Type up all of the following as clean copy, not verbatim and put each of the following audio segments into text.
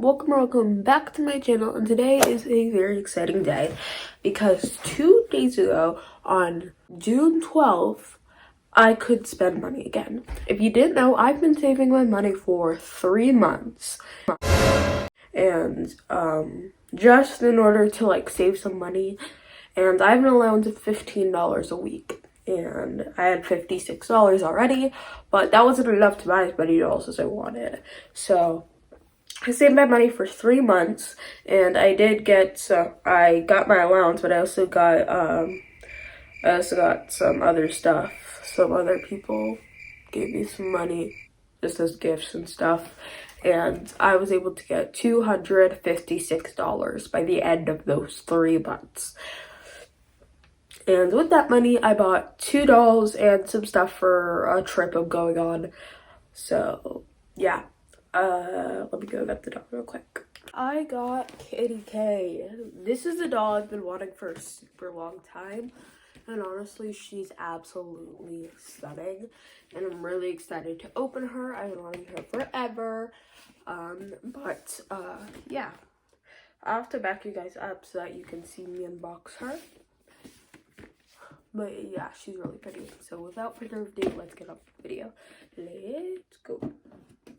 welcome back to my channel, and today is a very exciting day because 2 days ago on June 12th I could spend money again. If you didn't know, I've been saving my money for 3 months, and just in order to like save some money, and I have an allowance of $15 a week. And I had $56 already, but that wasn't enough to buy as many dolls as I wanted. So I saved my money for 3 months, and I did get some. I got my allowance, but I also got some other stuff. Some other people gave me some money just as gifts and stuff, and I was able to get $256 by the end of those 3 months. And with that money, I bought 2 dolls and some stuff for a trip I'm going on. So yeah. Let me go get the doll real quick. I got Kitty K. This is a doll I've been wanting for a super long time, and honestly, she's absolutely stunning, and I'm really excited to open her. I've been wanting her forever, yeah. I'll have to back you guys up so that you can see me unbox her. But yeah, she's really pretty. So without further ado, let's get up the video. Let's go.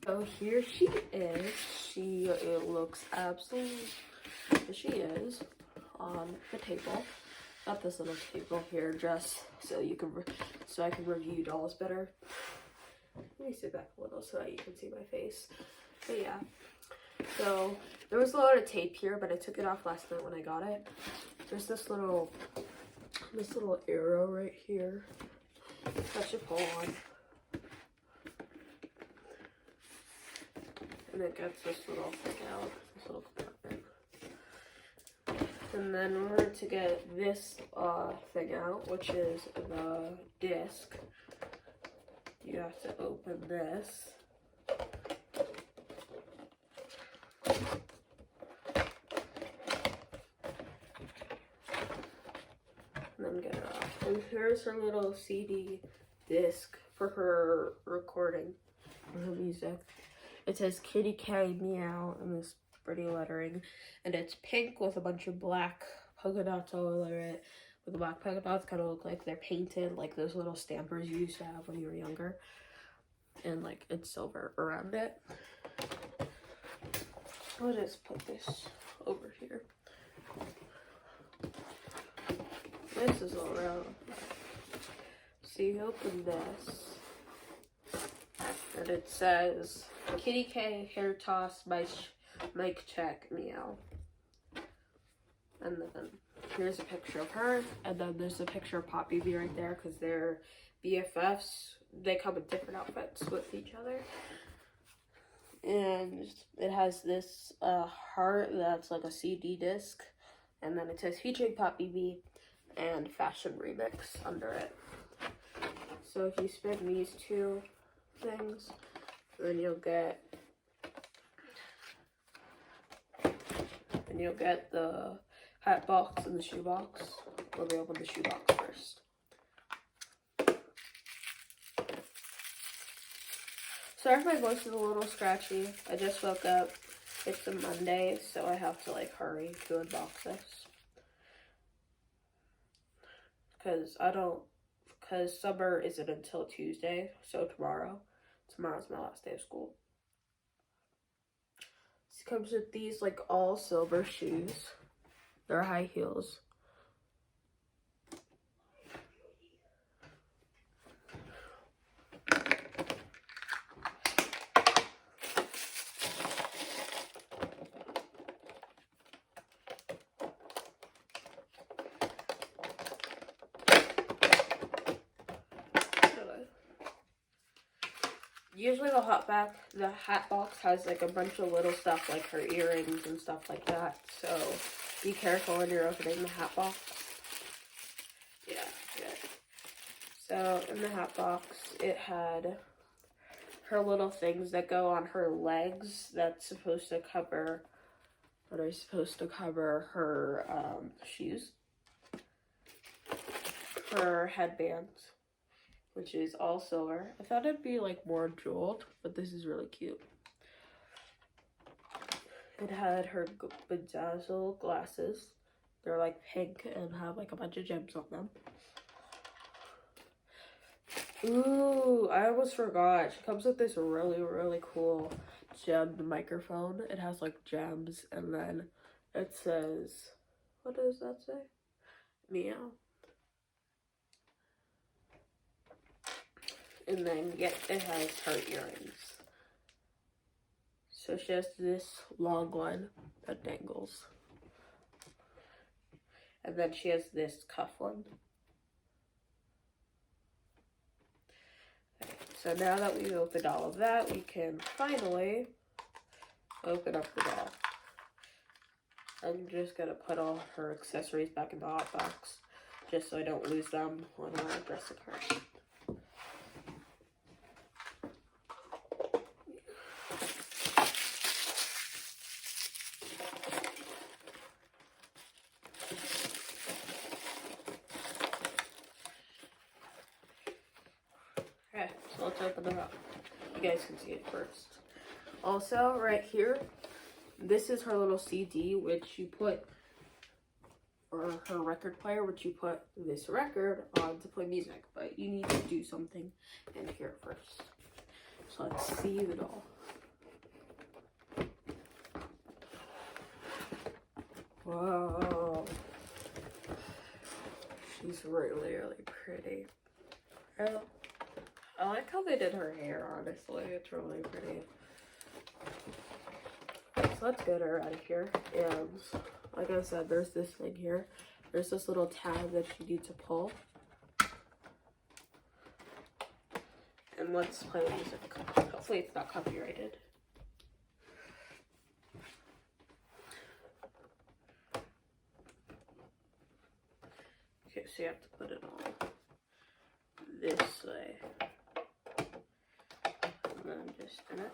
So here she is. She looks absolutely as she is on the table. Got this little table here just so you can so I can review dolls better. Let me sit back a little so that you can see my face. But yeah. So there was a lot of tape here, but I took it off last night when I got it. There's this little arrow right here that you pull on, and it gets this little thing out, this little compartment. And then in order to get this thing out, which is the disc, you have to open this. And then get it off. And here's her little CD disc for her recording, for her music. It says Kitty K Meow in this pretty lettering, and it's pink with a bunch of black polka dots all over it. With the black polka dots kind of look like they're painted, like those little stampers you used to have when you were younger. And like it's silver around it. I'll just put this over here. This is all around. So you open this, and it says Kitty K hair toss, mic check, meow. And then here's a picture of her, and then there's a picture of Pop BB right there because they're BFFs. They come in different outfits with each other. And it has this heart that's like a CD disc, and then it says featuring Pop BB and Fashion Remix under it. So if you spin these two things, then you'll get the hat box and the shoe box. Let me open the shoe box first. Sorry if my voice is a little scratchy. I just woke up. It's a Monday, so I have to like hurry to unbox this. Because summer isn't until Tuesday, so tomorrow's my last day of school. This comes with these like all silver shoes. They're high heels. Usually the hat box has like a bunch of little stuff like her earrings and stuff like that. So be careful when you're opening the hat box. Yeah. So in the hat box, it had her little things that go on her legs that are supposed to cover her shoes, her headbands, which is all silver. I thought it'd be like more jeweled, but this is really cute. It had her bedazzle glasses. They're like pink and have like a bunch of gems on them. Ooh, I almost forgot. She comes with this really cool gemmed microphone. It has like gems, and then it says, what does that say? Meow. And then, yeah, it has her earrings. So she has this long one that dangles. And then she has this cuff one. Okay, so now that we've opened all of that, we can finally open up the doll. I'm just gonna put all her accessories back in the hot box, just so I don't lose them when I dress her. Okay, so let's open it up. You guys can see it first. Also, right here, this is her little CD, which you put, or her record player, which you put this record on to play music, but you need to do something in here first. So let's see the doll. Whoa. She's really pretty. I like how they did her hair, honestly. It's really pretty. So let's get her out of here. And like I said, there's this thing here. There's this little tab that you need to pull. And let's play music. Hopefully it's not copyrighted. Okay, so you have to put it on this way. And then just spin it.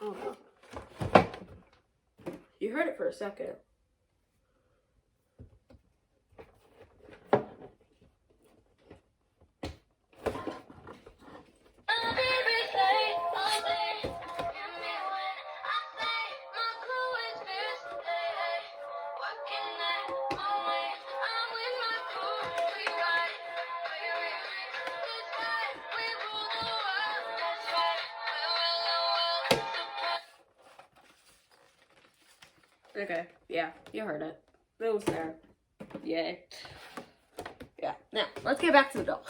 Oh no. You heard it for a second. Okay, yeah, you heard it. It was there. Yay. Yeah, now, let's get back to the doll.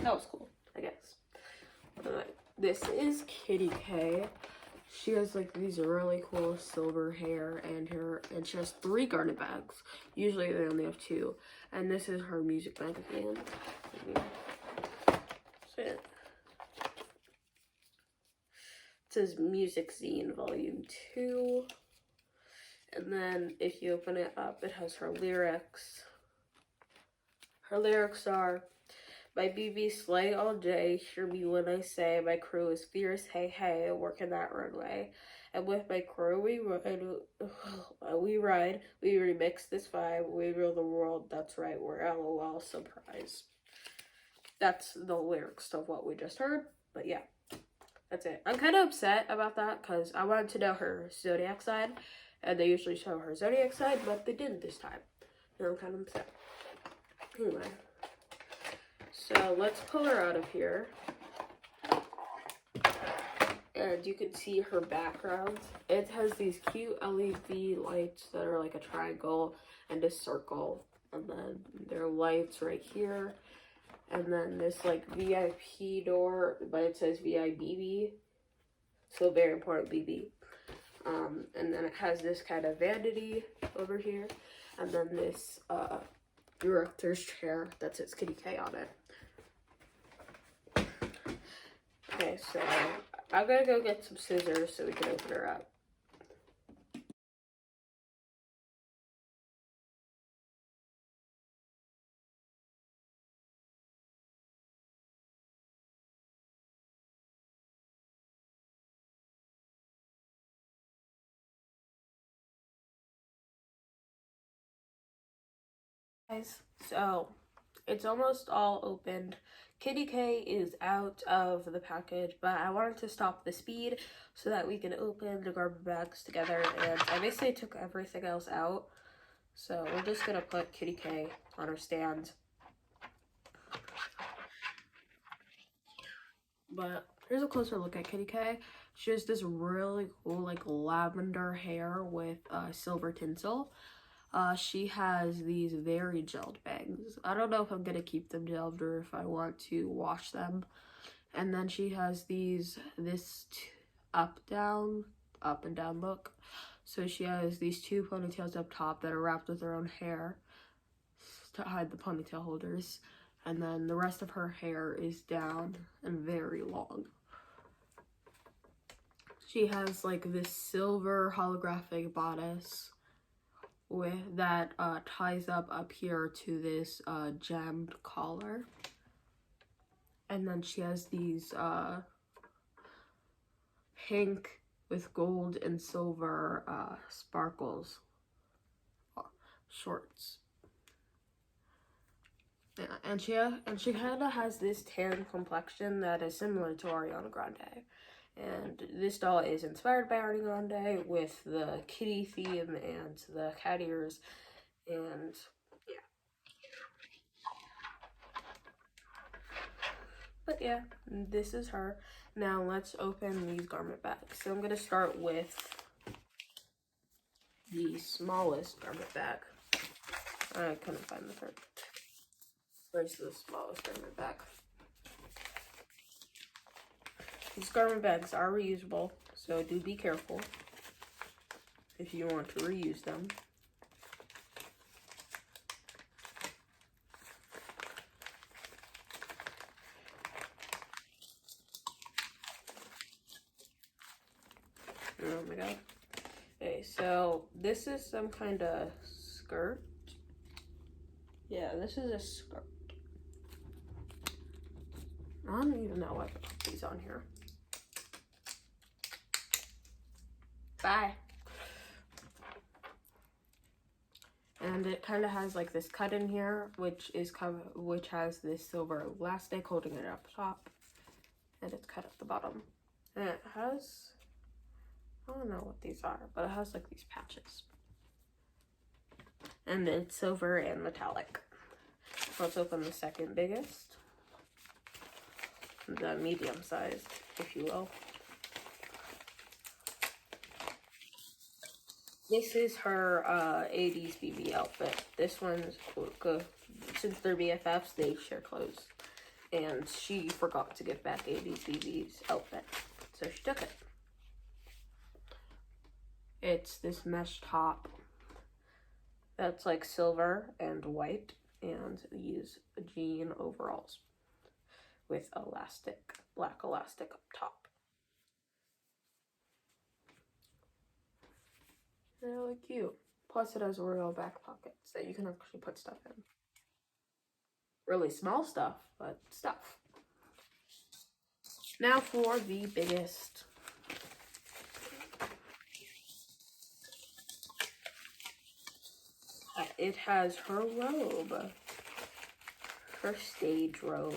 That was cool, I guess. Alright, this is Kitty K. She has like these really cool silver hair and she has 3 garnet bags. Usually they only have 2. And this is her music magazine. It says Music Zine Volume 2. And then if you open it up, it has her lyrics. Her lyrics are, my BB slay all day, hear me when I say, my crew is fierce, hey, hey, working that runway. And with my crew, we ride, we remix this vibe, we rule the world, that's right, we're LOL, surprise. That's the lyrics of what we just heard, but yeah, that's it. I'm kind of upset about that, because I wanted to know her zodiac sign, and they usually show her zodiac sign, but they didn't this time, and I'm kind of upset. Anyway. So let's pull her out of here. And you can see her background. It has these cute LED lights that are like a triangle and a circle. And then there are lights right here. And then this like VIP door, but it says VIBB. So very important BB. And then it has this kind of vanity over here. And then this director's chair that says Kitty K on it. Okay, so I'm gonna go get some scissors so we can open her up. Guys, so it's almost all opened. Kitty K is out of the package, but I wanted to stop the speed so that we can open the garbage bags together, and I basically took everything else out. So we're just gonna put Kitty K on her stand. But here's a closer look at Kitty K. She has this really cool like lavender hair with silver tinsel. She has these very gelled bangs. I don't know if I'm gonna keep them gelled or if I want to wash them. And then she has this up and down look. So she has these two ponytails up top that are wrapped with her own hair to hide the ponytail holders. And then the rest of her hair is down and very long. She has like this silver holographic bodice with that ties up here to this gemmed collar. And then she has these pink with gold and silver sparkles shorts. Yeah, and she kind of has this tan complexion that is similar to Ariana Grande. And this doll is inspired by Ariana Grande with the kitty theme and the cat ears, and yeah. But yeah, this is her. Now let's open these garment bags. So I'm gonna start with the smallest garment bag. I couldn't find the third. Where's the smallest garment bag? These garment bags are reusable, so do be careful if you want to reuse them. Oh my god. Okay, so this is some kind of skirt. Yeah, this is a skirt. I don't even know why I put these on here. Bye. And it kind of has like this cut in here, which has this silver elastic holding it up top, and it's cut at the bottom. And it has, I don't know what these are, but it has like these patches. And it's silver and metallic. Let's open the second biggest, the medium sized, if you will. This is her 80s BB outfit. This one's good. Since they're BFFs, they share clothes. And she forgot to give back 80s BB's outfit, so she took it. It's this mesh top that's like silver and white, and these jean overalls with black elastic up top. Really cute. Plus it has royal back pockets that you can actually put stuff in. Really small stuff, but stuff. Now for the biggest. It has her robe. Her stage robe.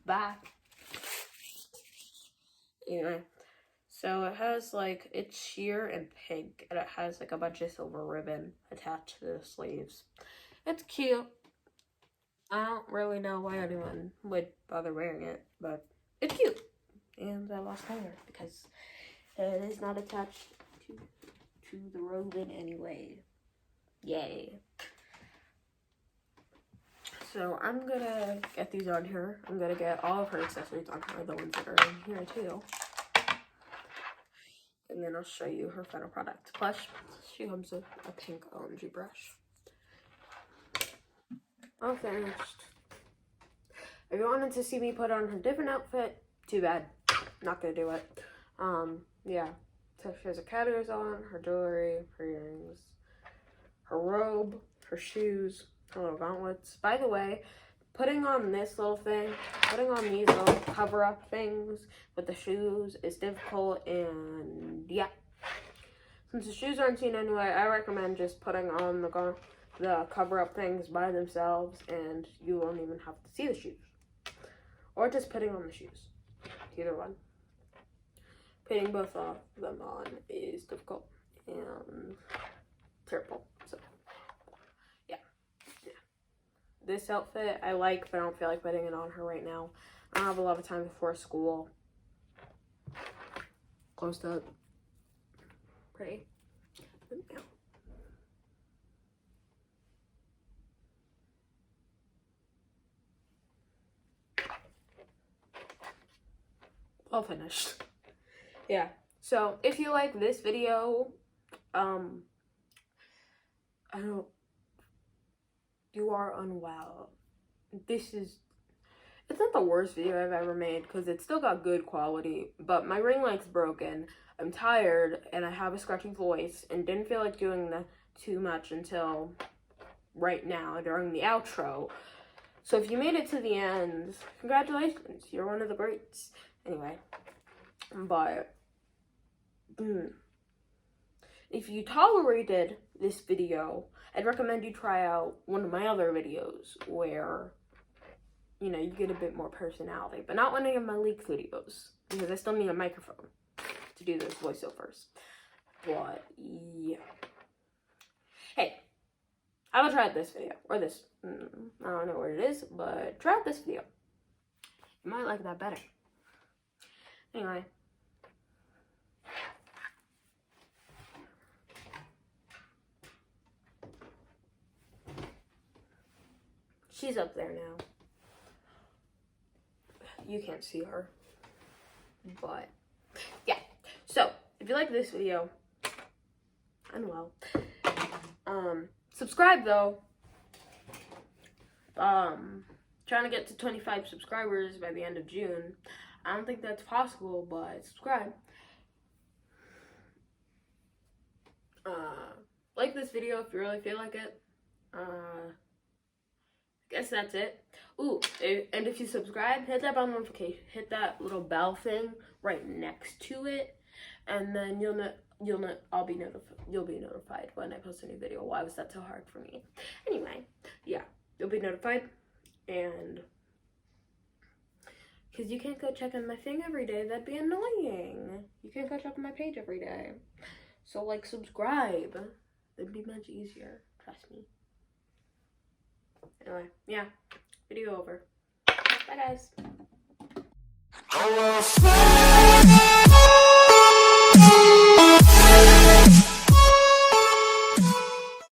Bye. Yeah. So it has like, it's sheer and pink, and it has like a bunch of silver ribbon attached to the sleeves. It's cute. I don't really know why anyone would bother wearing it, but it's cute. And I lost my hair because it is not attached to the robe in any way. Yay. So I'm gonna get these on here. I'm gonna get all of her accessories on her, the ones that are in here too. And then I'll show you her final product. Plus, she comes with a pink OMG brush. All finished. If you wanted to see me put on her different outfit, too bad. Not gonna do it. Yeah. So she has her cat ears on, her jewelry, her earrings, her robe, her shoes, her little gauntlets. By the way, putting on this little thing, putting on these little cover-up things with the shoes is difficult, and yeah. Since the shoes aren't seen anyway, I recommend just putting on the cover-up things by themselves, and you won't even have to see the shoes. Or just putting on the shoes. Either one. Putting both of them on is difficult and terrible. So, yeah. This outfit I like, but I don't feel like putting it on her right now. I don't have a lot of time before school. Closed up. Pretty. Yeah. All finished. Yeah. So if you like this video, you are unwell. It's not the worst video I've ever made because it's still got good quality, but my ring light's broken. I'm tired and I have a scratchy voice and didn't feel like doing too much until right now during the outro. So if you made it to the end, congratulations, you're one of the greats. Anyway, but if you tolerated this video, I'd recommend you try out one of my other videos where, you know, you get a bit more personality, but not one of my leak videos because I still need a microphone to do those voiceovers. But yeah. Hey, I will try out this video, or this. I don't know what it is, but try out this video. You might like that better. Anyway. She's up there now. You can't see her. But, yeah. So, if you like this video, unwell. Subscribe though. Trying to get to 25 subscribers by the end of June. I don't think that's possible, but subscribe. Like this video if you really feel like it. Guess that's it. Ooh, and if you subscribe, hit that bell notification, hit that little bell thing right next to it, and then you'll be notified when I post a new video. Why was that so hard for me? Anyway, yeah, you'll be notified, and because you can't go check on my thing every day, that'd be annoying. You can't go check on my page every day, so like subscribe. It'd be much easier. Trust me. Anyway, yeah, video over. Bye, guys.